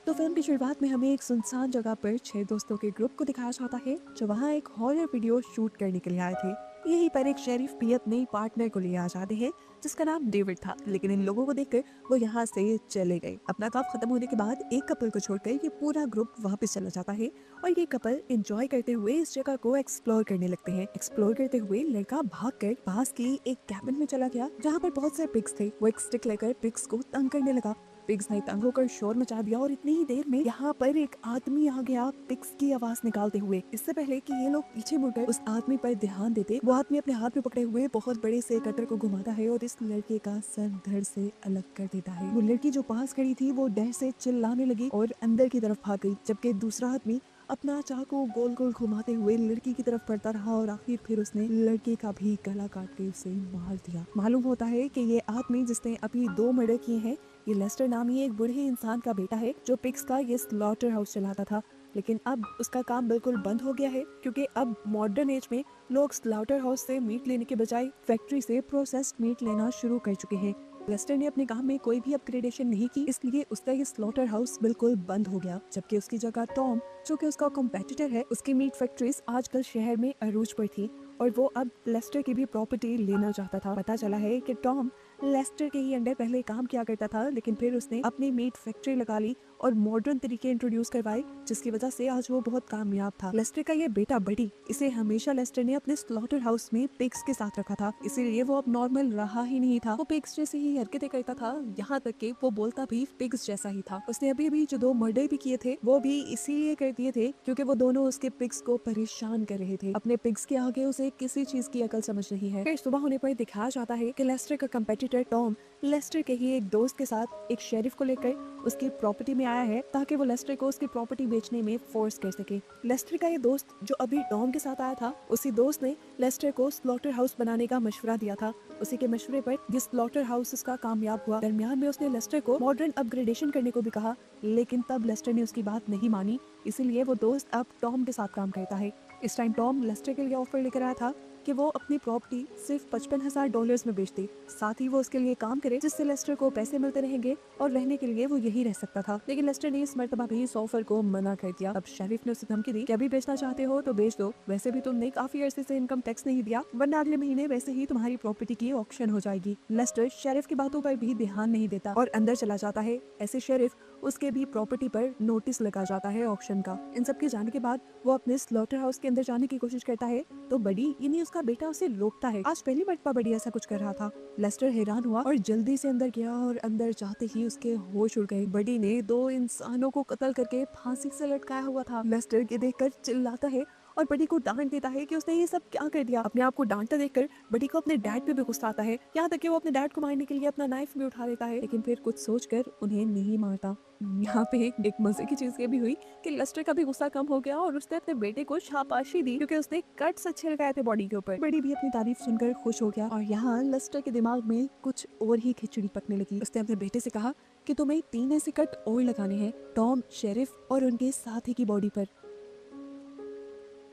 तो फिल्म की शुरुआत में हमें एक सुनसान जगह पर 6 दोस्तों के ग्रुप को दिखाया जाता है जो वहाँ एक हॉरर वीडियो शूट करने के लिए आए थे। यहीं पर एक शेरिफ भी अपने पार्टनर को लिए आ जाते हैं जिसका नाम डेविड था, लेकिन इन लोगों को देखकर वो यहाँ से चले गए। अपना काम खत्म होने के बाद एक कपल को छोड़कर ये पूरा ग्रुप वापस चला जाता है और ये कपल एंजॉय करते हुए इस जगह को एक्सप्लोर करने लगते हैं। एक्सप्लोर करते हुए लड़का भागकर पास की एक कैबिन में चला गया जहाँ पर बहुत सारे पिग्स थे। वो एक स्टिक लेकर पिग्स को तंग करने लगा। पिग्स ने तंग होकर शोर मचा दिया और इतनी ही देर में यहाँ पर एक आदमी आ गया पिग्स की आवाज निकालते हुए। इससे पहले कि ये लोग पीछे मुड़कर उस आदमी पर ध्यान देते, वो आदमी अपने हाथ में पकड़े हुए बहुत बड़े से कटर को घुमाता है और इस लड़के का सर धड़ से अलग कर देता है। वो लड़की जो पास खड़ी थी वो डर से चिल्लाने लगी और अंदर की तरफ भाग गई, जबकि दूसरा आदमी अपना चाकू गोल गोल घुमाते हुए लड़की की तरफ बढ़ता रहा और आखिर फिर उसने लड़के का भी गला काट के उसे मार दिया। मालूम होता है कि ये आदमी जिसने अभी 2 मर्डर किए हैं, ये लेस्टर नामी एक बूढ़े इंसान का बेटा है जो पिग्स का ये स्लॉटर हाउस चलाता था। लेकिन अब उसका काम बिल्कुल बंद हो गया है क्योंकि अब मॉडर्न एज में लोग स्लॉटर हाउस से मीट लेने के बजाय फैक्ट्री से प्रोसेस्ड मीट लेना शुरू कर चुके हैं। लेस्टर ने अपने काम में कोई भी अपग्रेडेशन नहीं की, इसलिए उसका ये स्लॉटर हाउस बिल्कुल बंद हो गया, जबकि उसकी जगह टॉम जो कि उसका कॉम्पिटिटर है, उसकी मीट फैक्ट्रीज आजकल शहर में अरूज पर थी और वो अब लेस्टर की भी प्रॉपर्टी लेना चाहता था। पता चला है कि टॉम लेस्टर के ही अंडर पहले काम किया करता था, लेकिन फिर उसने अपनी मीट फैक्ट्री लगा ली और मॉडर्न तरीके इंट्रोड्यूस करवाए, जिसकी वजह से आज वो बहुत कामयाब था। लेस्टर का ये बेटा बडी, इसे हमेशा लेस्टर ने अपने स्लॉटर हाउस में पिग्स के साथ रखा था, इसीलिए वो अब नॉर्मल रहा ही नहीं था। वो पिग्स जैसे ही हरकतें करता था, यहाँ तक कि वो बोलता भी पिग्स जैसा ही था। उसने अभी अभी जो 2 मर्डर भी किए थे वो भी इसीलिए कर दिए थे क्योंकि वो दोनों उसके पिग्स को परेशान कर रहे थे। अपने पिग्स के आगे उसे किसी चीज की अकल समझ नहीं है। फिर सुबह होने पर दिखाया जाता है कि लेस्टर का कंपेटिटर टॉम लेस्टर के ही एक दोस्त के साथ एक शेरिफ को लेकर उसकी प्रॉपर्टी में आया है ताकि वो लेस्टर को उसकी प्रॉपर्टी बेचने में फोर्स कर सके। लेस्टर का ये दोस्त जो अभी टॉम के साथ आया था, उसी दोस्त ने लेस्टर को स्लॉटर हाउस बनाने का मशवरा दिया था। उसी के मशवरे पर ये स्लॉटर हाउस उसका कामयाब हुआ। दरमियान में उसने लेस्टर को मॉडर्न अपग्रेडेशन करने को भी कहा, लेकिन तब लेस्टर ने उसकी बात नहीं मानी, इसीलिए वो दोस्त अब टॉम के साथ काम करता है। इस टाइम टॉम लेस्टर के लिए ऑफर लेकर आया था कि वो अपनी प्रॉपर्टी सिर्फ $55,000 में बेच दे, साथ ही वो उसके लिए काम करे जिससे लेस्टर को पैसे मिलते रहेंगे और रहने के लिए वो यही रह सकता था। लेकिन लेस्टर ने इस मर्तबा भी इस ऑफर को मना कर दिया। अब शेरिफ ने उसे धमकी दी कि अभी बेचना चाहते हो तो बेच दो, वैसे भी तुमने काफी अरसे से इनकम टैक्स नहीं दिया, वरना अगले महीने वैसे ही तुम्हारी प्रॉपर्टी की ऑक्शन हो जाएगी। लेस्टर शेरिफ की बातों पर भी ध्यान नहीं देता और अंदर चला जाता है। ऐसे शेरिफ उसके भी प्रॉपर्टी पर नोटिस लगा जाता है ऑक्शन का। इन सब के जाने के बाद वो अपने स्लॉटर हाउस के अंदर जाने की कोशिश करता है तो बडी यानी उसका बेटा उसे रोकता है। आज पहली मर्तबा बडी ऐसा कुछ कर रहा था। लेस्टर हैरान हुआ और जल्दी से अंदर गया और अंदर जाते ही उसके होश उड़ गए। बडी ने 2 इंसानों को कत्ल करके फांसी से लटकाया हुआ था। लेस्टर के देखकर चिल्लाता है और बडी को डांट देता है कि उसने ये सब क्या कर दिया। अपने आप को डांटता देखकर बडी को अपने डैड पे भी गुस्सा आता है, यहाँ तक कि वो अपने डैड को मारने के लिए अपना नाइफ भी उठा लेता है, लेकिन फिर कुछ सोचकर उन्हें नहीं मारता। यहाँ पे एक मजे की चीज ये भी हुई कि लेस्टर का भी गुस्सा कम हो गया और उसने अपने बेटे को शाबाशी दी क्योंकि उसने कट्स अच्छे लगाए थे बॉडी के ऊपर। बड़ी भी अपनी तारीफ सुनकर खुश हो गया और यहाँ लेस्टर के दिमाग में कुछ और ही खिचड़ी पकने लगी। उसने अपने बेटे से कहा कि तुम्हें 3 ऐसे कट और लगाने हैं, टॉम, शेरिफ और उनके साथी की बॉडी पर।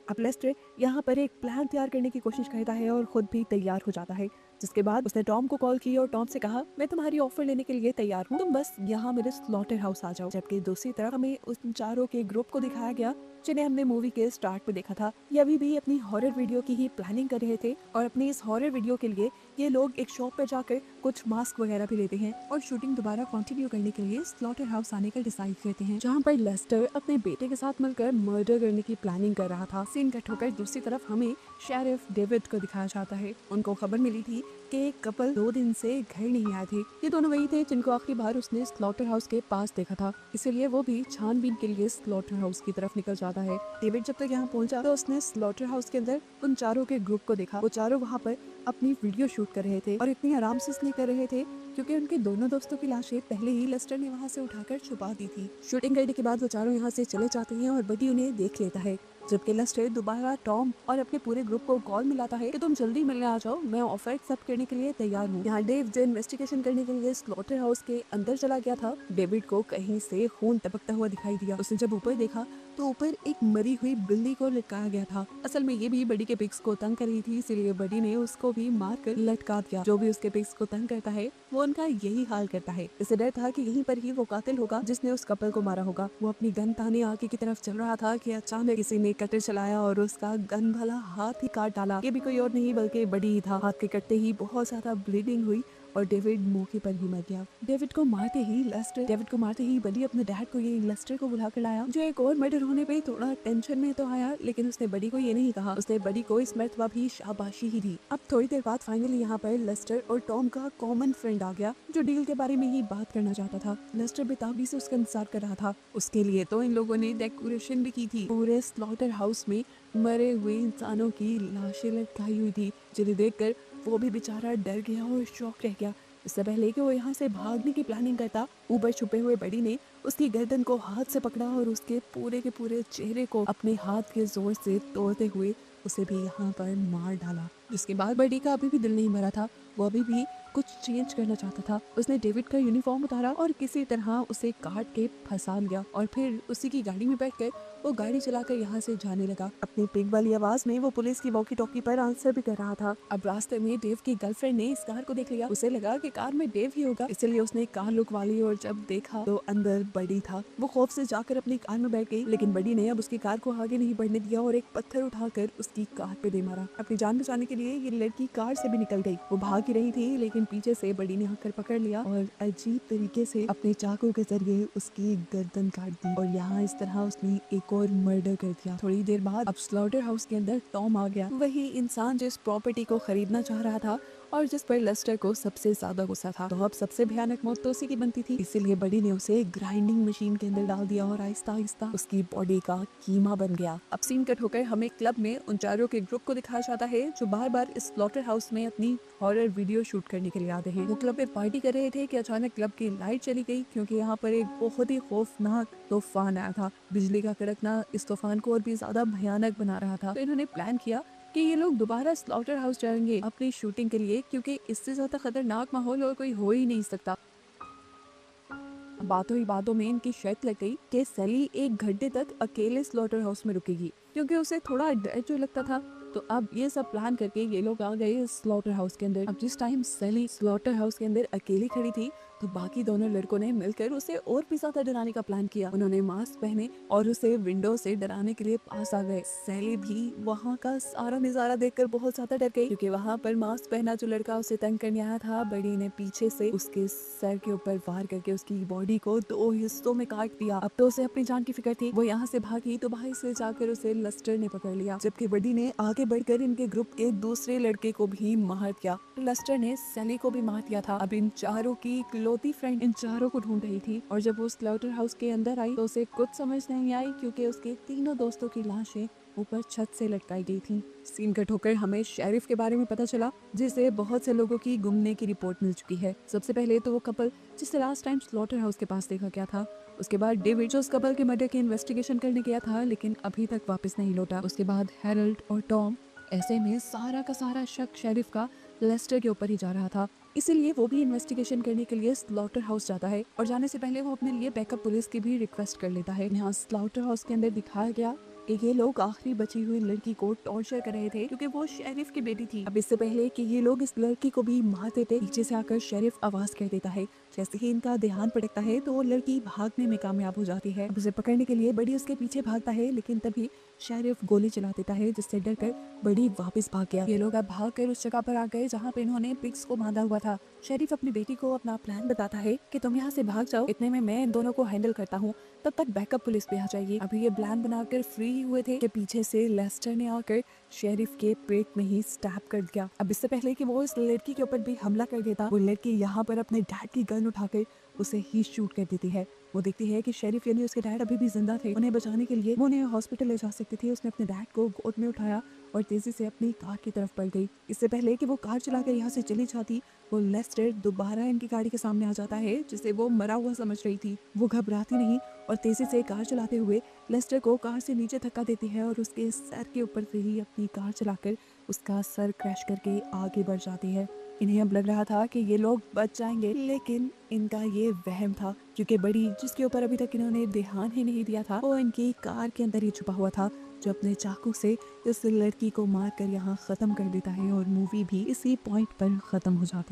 अब लेस्टर यहाँ पर एक प्लान तैयार करने की कोशिश करता है और खुद भी तैयार हो जाता है, जिसके बाद उसने टॉम को कॉल की और टॉम से कहा मैं तुम्हारी ऑफर लेने के लिए तैयार हूँ, तुम बस यहाँ मेरे स्लॉटर हाउस आ जाओ। जबकि दूसरी तरफ हमें उन चारों के ग्रुप को दिखाया गया जिन्हें हमने मूवी के स्टार्ट में देखा था। ये अभी भी अपनी हॉरर वीडियो की ही प्लानिंग कर रहे थे और अपनी इस हॉरर वीडियो के लिए ये लोग एक शॉप पर जाकर कुछ मास्क वगैरह भी लेते हैं और शूटिंग दोबारा कंटिन्यू करने के लिए स्लॉटर हाउस आने का डिसाइड करते हैं, जहाँ पर लेस्टर अपने बेटे के साथ मिलकर मर्डर करने की प्लानिंग कर रहा था। सीन कट होकर दूसरी तरफ हमें शेरिफ डेविड को दिखाया जाता है। उनको खबर मिली थी कि एक कपल 2 दिन से घर नहीं आए थे। ये दोनों वही थे जिनको आखिरी बार उसने स्लॉटर हाउस के पास देखा था, इसीलिए वो भी छानबीन के लिए स्लॉटर हाउस की तरफ निकल जाता है। डेविड जब तक यहाँ पहुंचा तो उसने स्लॉटर हाउस के अंदर उन चारों के ग्रुप को देखा। वो चारों वहाँ पर अपनी वीडियो शूट कर रहे थे और इतनी आराम से इसलिए कर रहे थे क्योंकि उनके दोनों दोस्तों की लाशें पहले ही लेस्टर ने वहाँ से उठाकर छुपा दी थी। शूटिंग करने के बाद वो चारों यहाँ से चले जाते हैं और बडी उन्हें देख लेता है। जबकि लेस्टर दोबारा टॉम और अपने पूरे ग्रुप को कॉल मिलाता है कि तुम जल्दी मिलने आ जाओ, मैं ऑफर एक्सेप्ट करने के लिए तैयार हूँ। यहाँ डेव जो इन्वेस्टिगेशन करने के लिए स्लॉटर हाउस के अंदर चला गया था, डेविड को कहीं से खून टपकता हुआ दिखाई दिया। उसने जब ऊपर देखा तो ऊपर एक मरी हुई बिल्ली को लटकाया गया था। असल में ये भी बडी के पिग्स को तंग कर रही थी, इसीलिए बडी ने उसको भी मार कर लटका दिया। जो भी उसके पिग्स को तंग करता है वो उनका यही हाल करता है। इसे डर था कि यहीं पर ही वो कातिल होगा जिसने उस कपल को मारा होगा। वो अपनी गन ताने आगे की तरफ चल रहा था कि अचानक किसी ने कटर चलाया और उसका गन भला हाथ ही काट डाला। ये भी कोई और नहीं बल्कि बडी ही था। हाथ के कटते ही बहुत ज्यादा ब्लीडिंग हुई और डेविड मौके पर ही मर गया। डेविड को मारते ही बडी अपने डैड को ये लेस्टर को बुला कर लाया, जो एक और मर्डर होने पे थोड़ा टेंशन में तो आया, लेकिन उसने बडी को ये नहीं कहा। उसने बडी को इस मर्तबा भी शाबाशी ही दी। अब थोड़ी देर बाद फाइनली यहाँ पर लेस्टर और टॉम का कॉमन फ्रेंड आ गया, जो डील के बारे में ही बात करना चाहता था। लेस्टर बेताबी से उसका इंतजार कर रहा था। उसके लिए तो इन लोगों ने डेकोरेशन भी की थी। पूरे स्लॉटर हाउस में मरे हुए इंसानों की लाशें लटकाई हुई थी, जिन्हें देखकर वो भी बेचारा डर गया और शॉक रह गया। इससे पहले कि वो यहाँ से भागने की प्लानिंग करता, ऊपर छुपे हुए बडी ने उसकी गर्दन को हाथ से पकड़ा और उसके पूरे के पूरे चेहरे को अपने हाथ के जोर से तोड़ते हुए उसे भी यहाँ पर मार डाला। जिसके बाद बडी का अभी भी दिल नहीं भरा था, वो अभी भी कुछ चेंज करना चाहता था। उसने डेविड का यूनिफॉर्म उतारा और किसी तरह उसे काट के फंसा लिया और फिर उसी की गाड़ी में बैठकर वो गाड़ी चलाकर यहाँ से जाने लगा। अपनी पिग वाली आवाज में वो पुलिस की वॉकी टॉकी पर आंसर भी कर रहा था। अब रास्ते में डेव की गर्लफ्रेंड ने इस कार को देख लिया। उसे लगा कि कार में डेव ही होगा, इसलिए उसने कार लुकवा ली और जब देखा तो अंदर बडी था। वो खौफ से जाकर अपनी कार में बैठ गई, लेकिन बडी ने अब उसकी कार को आगे नहीं बढ़ने दिया और एक पत्थर उठाकर उसकी कार पे दे मारा। अपनी जान बचाने के लिए ये लड़की कार से भी निकल गई। वो भाग ही रही थी, लेकिन पीछे से बडी ने आकर पकड़ लिया और अजीब तरीके से अपने चाकू के जरिए उसकी गर्दन काट दी और यहाँ इस तरह उसने एक और मर्डर कर दिया। थोड़ी देर बाद अब स्लॉटर हाउस के अंदर टॉम आ गया, वही इंसान जिस प्रॉपर्टी को खरीदना चाह रहा था और जिस पर लेस्टर को सबसे ज्यादा गुस्सा था। तो अब सबसे भयानक मौत तो उसी की बनती थी, इसीलिए बडी ने उसे ग्राइंडिंग मशीन के अंदर डाल दिया और आहिस्ता आहिस्ता उसकी बॉडी का कीमा बन गया। अब सीन कट होकर हमें क्लब में उन चारों के ग्रुप को दिखाया जाता है, जो बार बार इस स्लॉटर हाउस में अपनी हॉरर वीडियो शूट करने के लिए आते हैं। वो क्लब में पार्टी कर रहे थे कि अचानक क्लब की लाइट चली गई, क्योंकि यहाँ पर एक बहुत ही खौफनाक तूफान आया था। बिजली का कड़कना इस तूफान को और भी ज्यादा भयानक बना रहा था। तो इन्होंने प्लान किया कि ये लोग दोबारा स्लॉटर हाउस जाएंगे अपनी शूटिंग के लिए, क्योंकि इससे ज्यादा खतरनाक माहौल और कोई हो ही नहीं सकता। बातों ही बातों में इनकी शर्त लग गई कि सैली 1 घंटे तक अकेले स्लॉटर हाउस में रुकेगी, क्योंकि उसे थोड़ा डर जो लगता था। तो अब ये सब प्लान करके ये लोग आ गए स्लॉटर हाउस के अंदर। अब जिस टाइम सैली स्लॉटर हाउस के अंदर अकेली खड़ी थी, तो बाकी दोनों लड़कों ने मिलकर उसे और भी ज्यादा डराने का प्लान किया। उन्होंने मास्क पहने और उसे विंडो से डराने के लिए पास आ गए। सैली भी वहाँ का सारा नजारा देखकर बहुत ज्यादा डर गई, क्योंकि वहाँ पर मास्क पहना जो लड़का उसे तंग करने आया था, बड़ी ने पीछे से उसके सर के ऊपर वार करके उसकी बॉडी को 2 हिस्सों में काट दिया। अब तो उसे अपनी जान की फिक्र थी। वो यहाँ से भागी तो बाहर से जाकर उसे लेस्टर ने पकड़ लिया, जबकि बडी ने आगे बढ़कर इनके ग्रुप के दूसरे लड़के को भी मार दिया। लेस्टर ने सैली को भी मार दिया था। अब इन चारों की इकलौती फ्रेंड इन चारों को ढूंढ रही थी, और जब वो स्लॉटर हाउस के अंदर आई तो उसे कुछ समझ नहीं आई, क्योंकि उसके तीनों दोस्तों की लाशें ऊपर छत से लटकाई गई थी। सीन कट होकर हमें शेरिफ के बारे में पता चला, जिसे बहुत से लोगों की गुमने की रिपोर्ट मिल चुकी है। सबसे पहले तो वो कपल जिसे लास्ट टाइम स्लॉटर हाउस के पास देखा गया था। उसके बाद डेविड, जो उस कपल के मर्डर की इन्वेस्टिगेशन करने गया था लेकिन अभी तक वापस नहीं लौटा। उसके बाद हैरोल्ड और टॉम। ऐसे में सारा का सारा शक शेरिफ का लेस्टर के ऊपर ही जा रहा था, इसीलिए वो भी इन्वेस्टिगेशन करने के लिए स्लॉटर हाउस जाता है और जाने से पहले वो अपने लिए बैकअप पुलिस की भी रिक्वेस्ट कर लेता है। यहाँ स्लॉटर हाउस के अंदर दिखाया गया कि ये लोग आखिरी बची हुई लड़की को टॉर्चर कर रहे थे, क्योंकि वो शेरिफ की बेटी थी। अब इससे पहले कि ये लोग इस लड़की को भी मार देते, पीछे से आकर शेरिफ आवाज कर देता है। जैसे ही इनका ध्यान भटकता है तो वो लड़की भागने में कामयाब हो जाती है। अब उसे पकड़ने के लिए बड़ी उसके पीछे भागता है, लेकिन तभी शेरिफ गोली चला देता है, जिससे डरकर बड़ी वापस भाग गया। ये लोग अब भागकर उस जगह पर आ गए जहाँ पे इन्होंने पिग्स को बांधा हुआ था। शेरिफ अपनी बेटी को अपना प्लान बताता है कि तुम यहाँ से भाग जाओ, इतने में मैं इन दोनों को हैंडल करता हूँ, तब तक बैकअप पुलिस भी आ जाएगी। अभी ये प्लान बनाकर फ्री हुए थे कि पीछे से लेस्टर ने आकर शेरिफ के पेट में ही स्टैब कर दिया। अब इससे पहले कि वो इस लड़की के ऊपर भी हमला कर देता, वो लड़की यहाँ पर अपने डैड की गन उठाकर उसे ही शूट कर देती है। वो देखती है कि शेरिफ यानी उसके डैड अभी भी जिंदा थे। उन्हें बचाने के लिए वो उन्हें हॉस्पिटल ले जा सकती थी। उसने अपने डैड को गोद में उठाया और तेजी से अपनी कार की तरफ बढ़ गई। इससे पहले कि वो कार चलाकर यहाँ से चली जाती, वो लेस्टर दोबारा इनकी गाड़ी के सामने आ जाता है जिसे वो मरा हुआ समझ रही थी। वो घबराती नहीं और तेजी से कार चलाते हुए लेस्टर को कार से नीचे धक्का देती है और उसके सर के ऊपर से ही अपनी कार चलाकर उसका सर क्रैश करके आगे बढ़ जाती है। इन्हें अब लग रहा था कि ये लोग बच जाएंगे, लेकिन इनका ये वहम था क्योंकि बड़ी जिसके ऊपर अभी तक इन्होंने ध्यान ही नहीं दिया था वो इनकी कार के अंदर ही छुपा हुआ था, जो अपने चाकू से इस लड़की को मार कर यहाँ खत्म कर देता है और मूवी भी इसी पॉइंट पर खत्म हो जाती है।